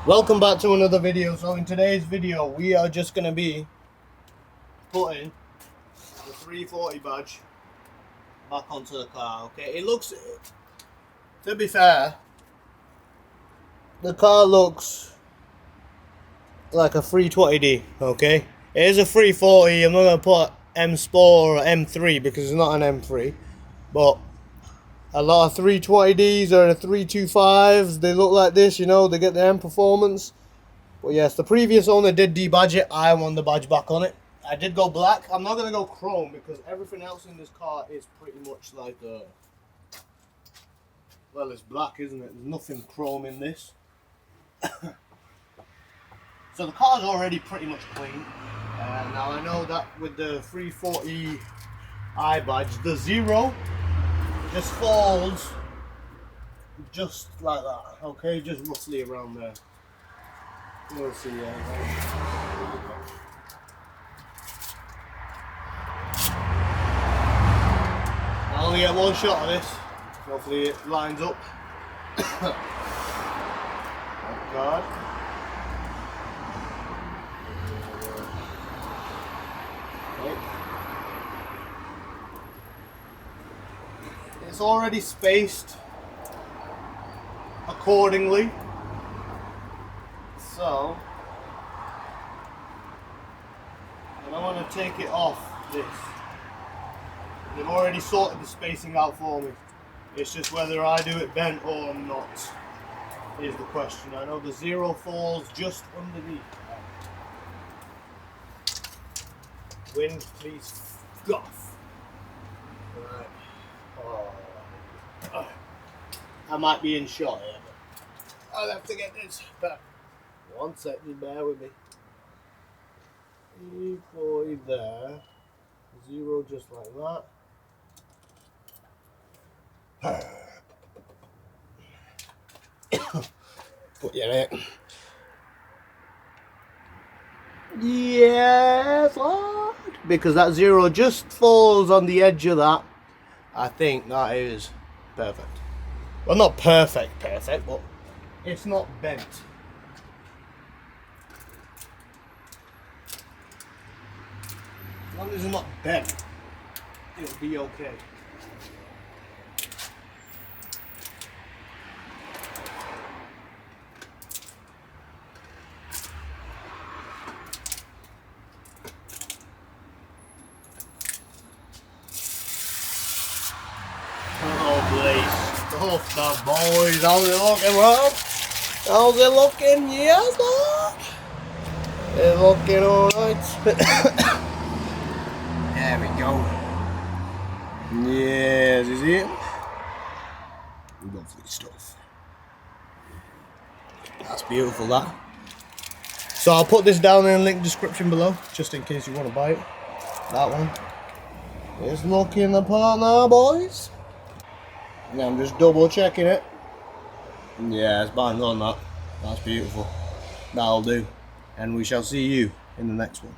Welcome back to another video. So in today's video we are just going to be putting the 340 badge back onto the car. Okay, it looks, to be fair, the car looks like a 320D. Okay, it is a 340. I'm not going to put M Sport or M3 because it's not an M3, but a lot of 320Ds or the 325s, they look like this, you know, they get the M performance. But yes, the previous owner did debadge it. I want the badge back on it. I did go black. I'm not going to go chrome because everything else in this car is pretty much like well, it's black, isn't it? There's nothing chrome in this. So the car's already pretty much clean. Now I know that with the 340i badge, the zero just falls just like that, okay, just roughly around there. We'll see. I only get one shot of this. Hopefully it lines up. Oh God. Okay. It's already spaced accordingly. So, I don't want to take it off this. They've already sorted the spacing out for me. It's just whether I do it bent or not is the question. I know the zero falls just underneath. Wind, please f off. Right. Oh. I might be in shot here, but I'll have to get this back. One sec, just bear with me. 340 there. Zero just like that. Put you in it. Yes, Lord. Because that zero just falls on the edge of that. I think that is perfect. Well, not perfect, but it's not bent. As long as it's not bent, it'll be okay. Oh, please. Oh, the boys. How's it looking, Rob? How's it looking? Yes, Lord. It's looking alright. There we go. Yes, is it? Lovely stuff. That's beautiful, that. So I'll put this down in the link description below, just in case you want to buy it. That one. It's looking the part now, boys. Now I'm just double checking it. Yeah, it's bang on that. That's beautiful. That'll do. And we shall see you in the next one.